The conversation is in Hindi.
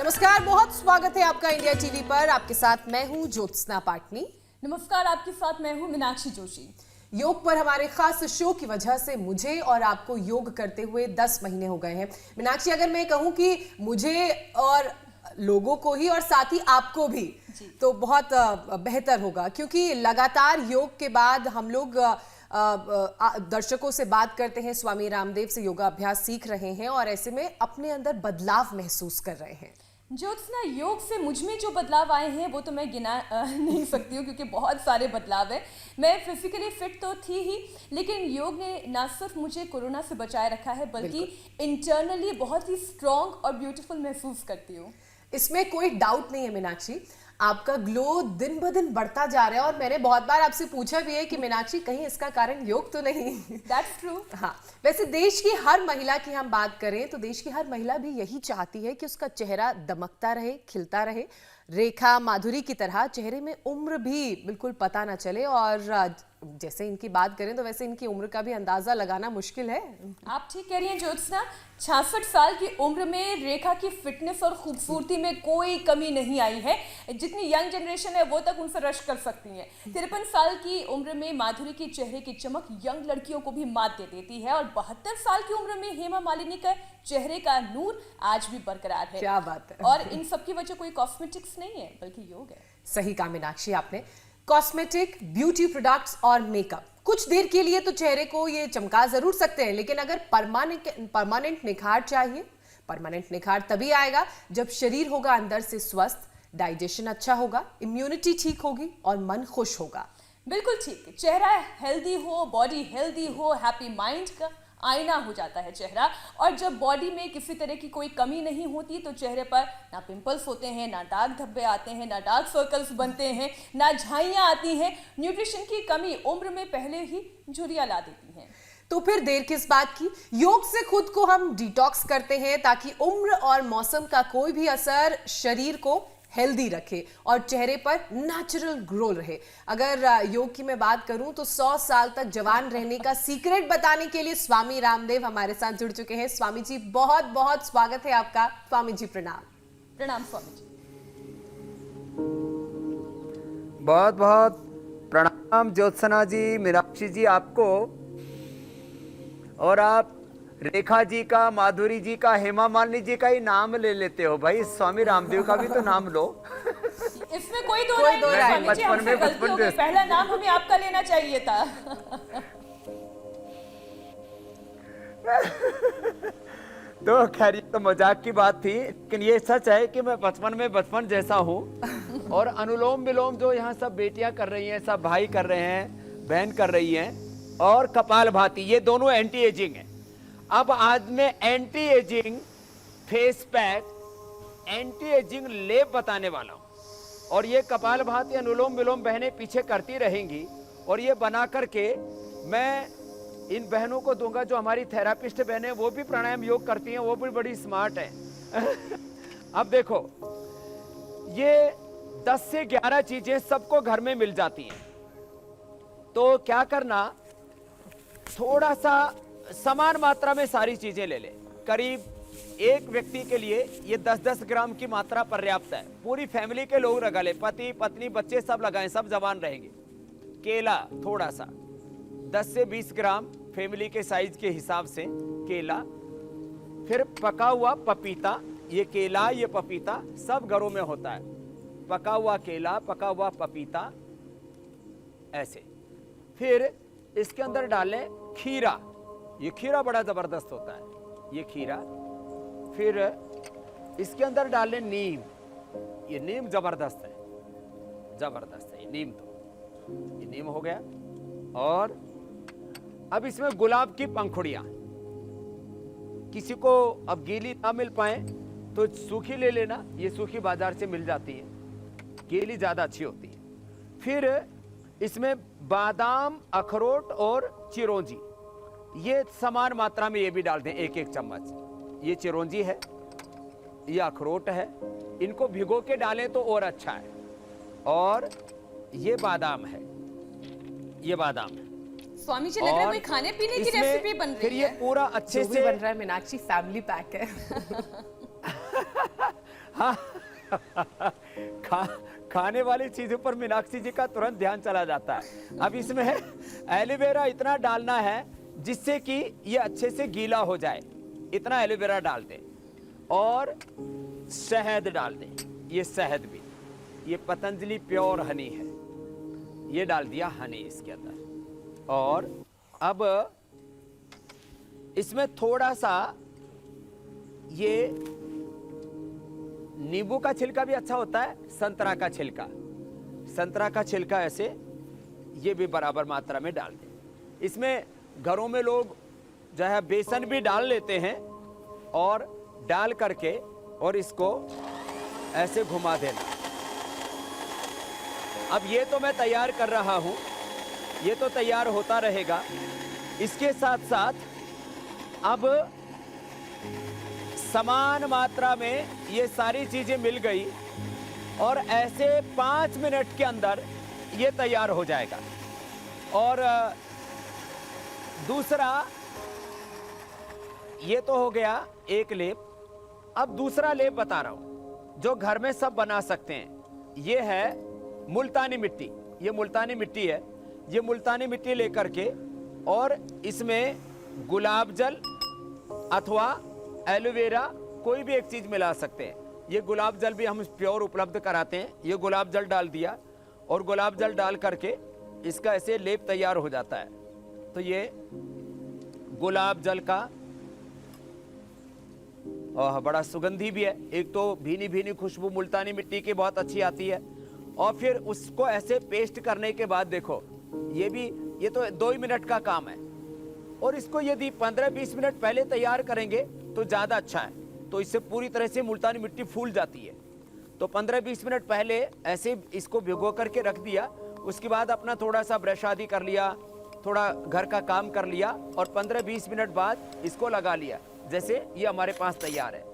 नमस्कार, बहुत स्वागत है आपका इंडिया टीवी पर। आपके साथ मैं हूं ज्योत्सना पाटनी। नमस्कार, आपके साथ मैं हूं मीनाक्षी जोशी। योग पर हमारे खास शो की वजह से मुझे और आपको योग करते हुए 10 महीने हो गए हैं। मीनाक्षी, अगर मैं कहूं कि मुझे और लोगों को ही और साथ ही आपको भी, तो बहुत बेहतर होगा, क्योंकि लगातार योग के बाद हम लोग दर्शकों से बात करते हैं, स्वामी रामदेव से योगा अभ्यास सीख रहे हैं और ऐसे में अपने अंदर बदलाव महसूस कर रहे हैं। ज्योत्सना, योग से मुझ में जो बदलाव आए हैं वो तो मैं गिना नहीं सकती हूँ, क्योंकि बहुत सारे बदलाव हैं। मैं फिजिकली फिट तो थी ही, लेकिन योग ने ना सिर्फ मुझे कोरोना से बचाए रखा है, बल्कि इंटरनली बहुत ही स्ट्रॉन्ग और ब्यूटीफुल महसूस करती हूँ। इसमें कोई डाउट नहीं है मीनाक्षी, आपका ग्लो दिन ब दिन बढ़ता जा रहा है। और मैंने बहुत बार आपसे पूछा भी है कि मीनाक्षी, कहीं इसका कारण योग तो नहीं? That's true। हाँ, वैसे देश की हर महिला की हम बात करें तो देश की हर महिला भी यही चाहती है कि उसका चेहरा दमकता रहे, खिलता रहे, रेखा माधुरी की तरह। चेहरे में उम्र भी बिल्कुल पता ना चले। और जैसे इनकी बात करें तो वैसे इनकी उम्र का भी अंदाजा लगाना मुश्किल है। आप ठीक कह रही हैं ज्योत्सना, 66 साल की उम्र में रेखा की फिटनेस और खूबसूरती में कोई कमी नहीं आई है। जितनी यंग जनरेशन है वो तक उनसे रश कर सकती हैं। 53 साल की उम्र में माधुरी के चेहरे की चमक यंग लड़कियों को भी मात दे देती है, और 72 साल की उम्र में हेमा मालिनी का चेहरे का नूर आज भी बरकरार है। क्या बात है। और इन सब की वजह कोई कॉस्मेटिक्स नहीं है, बल्कि योग है। सही कहा मीनाक्षी आपने। कॉस्मेटिक, ब्यूटी प्रोडक्ट्स और मेकअप कुछ देर के लिए तो चेहरे को ये चमका जरूर सकते हैं, लेकिन अगर परमानेंट निखार चाहिए, परमानेंट निखार तभी आएगा जब शरीर होगा अंदर से स्वस्थ, डाइजेशन अच्छा होगा, इम्यूनिटी ठीक होगी और मन खुश होगा। बिल्कुल ठीक। चेहरा हेल्दी हो, बॉडी हेल्दी हो, हैप्पी माइंड का आईना हो जाता है चेहरा। और जब बॉडी में किसी तरह की कोई कमी नहीं होती तो चेहरे पर ना पिंपल्स होते हैं, ना दाग धब्बे आते हैं, ना डार्क सर्कल्स बनते हैं, ना झाइयाँ आती हैं। न्यूट्रिशन की कमी उम्र में पहले ही झुर्रियाँ ला देती हैं। तो फिर देर किस बात की? योग से खुद को हम डिटॉक्स करते हैं ताकि उम्र और मौसम का कोई भी असर शरीर को हेल्दी रखे और चेहरे पर नेचुरल ग्लो रहे। अगर योग की मैं बात करूं तो 100 साल तक जवान रहने का सीक्रेट बताने के लिए स्वामी रामदेव हमारे साथ जुड़ चुके हैं। स्वामी जी, बहुत बहुत स्वागत है आपका। स्वामी जी प्रणाम। प्रणाम स्वामी जी। बहुत बहुत प्रणाम ज्योत्सना जी, मीनाक्षी जी आपको। और आप रेखा जी का, माधुरी जी का, हेमा मालिनी जी का ही नाम ले लेते हो भाई, स्वामी रामदेव का भी तो नाम लो। इसमें कोई दो राय नहीं है स्वामी जी, हमसे गलती हो गई। पहला नाम हमें आपका लेना चाहिए था। तो खैर, ये तो मजाक की बात थी, लेकिन ये सच है कि मैं बचपन जैसा हूँ। और अनुलोम विलोम जो यहाँ सब बेटियां कर रही हैं, सब भाई कर रहे हैं, बहन कर रही हैं, और कपालभाति, ये दोनों एंटी एजिंग है। अब आज मैं anti ageing face pack, anti ageing लेप बताने वाला हूं। और ये कपालभाति, अनुलोम विलोम बहनें पीछे करती रहेंगी, और ये बना करके मैं इन बहनों को दूंगा। जो हमारी थेरापिस्ट बहनें, वो भी प्राणायाम योग करती हैं, वो भी बड़ी स्मार्ट है। अब देखो, ये 10 से 11 चीजें सबको घर में मिल जाती हैं। तो क्या करना, थोड़ा सा समान मात्रा में सारी चीजें ले ले। करीब एक व्यक्ति के लिए ये 10-10 ग्राम की मात्रा पर्याप्त है। पूरी फैमिली के लोग लगा ले, पति पत्नी बच्चे सब लगाएं, सब जवान रहेंगे। केला थोड़ा सा, 10 से 20 ग्राम फैमिली के साइज के हिसाब से केला। फिर पका हुआ पपीता, ये केला ये पपीता सब घरों में होता है। पका हुआ केला, पका हुआ पपीता, ऐसे। फिर इसके अंदर डालें खीरा, ये खीरा बड़ा जबरदस्त होता है, ये खीरा। फिर इसके अंदर डालें नीम, ये नीम जबरदस्त है, जबरदस्त है ये नीम। तो ये नीम हो गया। और अब इसमें गुलाब की पंखुड़ियां, किसी को अब गीली ना मिल पाए तो सूखी ले लेना, ये सूखी बाजार से मिल जाती है, गीली ज्यादा अच्छी होती है। फिर इसमें बादाम, अखरोट और चिरौंजी, ये समान मात्रा में ये भी डाल दें, 1-1 चम्मच। ये चिरौंजी है, ये अखरोट है, इनको भिगो के डालें तो और अच्छा है। और ये बादाम है, ये बादाम है। स्वामी जी, लग रहा है कोई खाने पीने की रेसिपी बन रही है। फिर ये पूरा अच्छे से बन रहा है मीनाक्षी, फैमिली पैक है। हाँ खाने वाली चीजों पर मीनाक्षी जी का तुरंत ध्यान चला जाता है। अब इसमें एलोवेरा इतना डालना है जिससे कि ये अच्छे से गीला हो जाए, इतना एलोवेरा डाल दें और शहद डाल दें। ये शहद भी, ये पतंजलि प्योर हनी है, ये डाल दिया हनी इसके अंदर। और अब इसमें थोड़ा सा ये नींबू का छिलका भी अच्छा होता है, संतरा का छिलका, संतरा का छिलका ऐसे ये भी बराबर मात्रा में डाल दें। इसमें घरों में लोग जो है बेसन भी डाल लेते हैं और डाल करके और इसको ऐसे घुमा देना। अब ये तो मैं तैयार कर रहा हूं, ये तो तैयार होता रहेगा। इसके साथ साथ अब समान मात्रा में ये सारी चीजें मिल गई और ऐसे 5 मिनट के अंदर ये तैयार हो जाएगा। और दूसरा, ये तो हो गया एक लेप। अब दूसरा लेप बता रहा हूं जो घर में सब बना सकते हैं। ये है मुल्तानी मिट्टी, ये मुल्तानी मिट्टी है। ये मुल्तानी मिट्टी लेकर के और इसमें गुलाब जल अथवा एलोवेरा कोई भी एक चीज मिला सकते हैं। ये गुलाब जल भी हम प्योर उपलब्ध कराते हैं। ये गुलाब जल डाल दिया और गुलाब जल डाल करके इसका ऐसे लेप तैयार हो जाता है। तो ये गुलाब जल का बड़ा सुगंधी भी है। एक तो भीनी भीनी खुशबू मुल्तानी मिट्टी की बहुत अच्छी आती है और फिर उसको ऐसे पेस्ट करने के बाद देखो ये तो 2 ही मिनट का काम है और इसको यदि 15-20 मिनट पहले तैयार करेंगे तो ज़्यादा अच्छा है। तो इससे पूरी तरह से मुल्तानी मिट्टी फूल जाती है। तो 15-20 मिनट पहले ऐसे इसको भिगो करके रख दिया, उसके बाद अपना थोड़ा सा ब्रश आदि कर लिया, थोड़ा घर का काम कर लिया और 15-20 मिनट बाद इसको लगा लिया। जैसे ये हमारे पास तैयार है।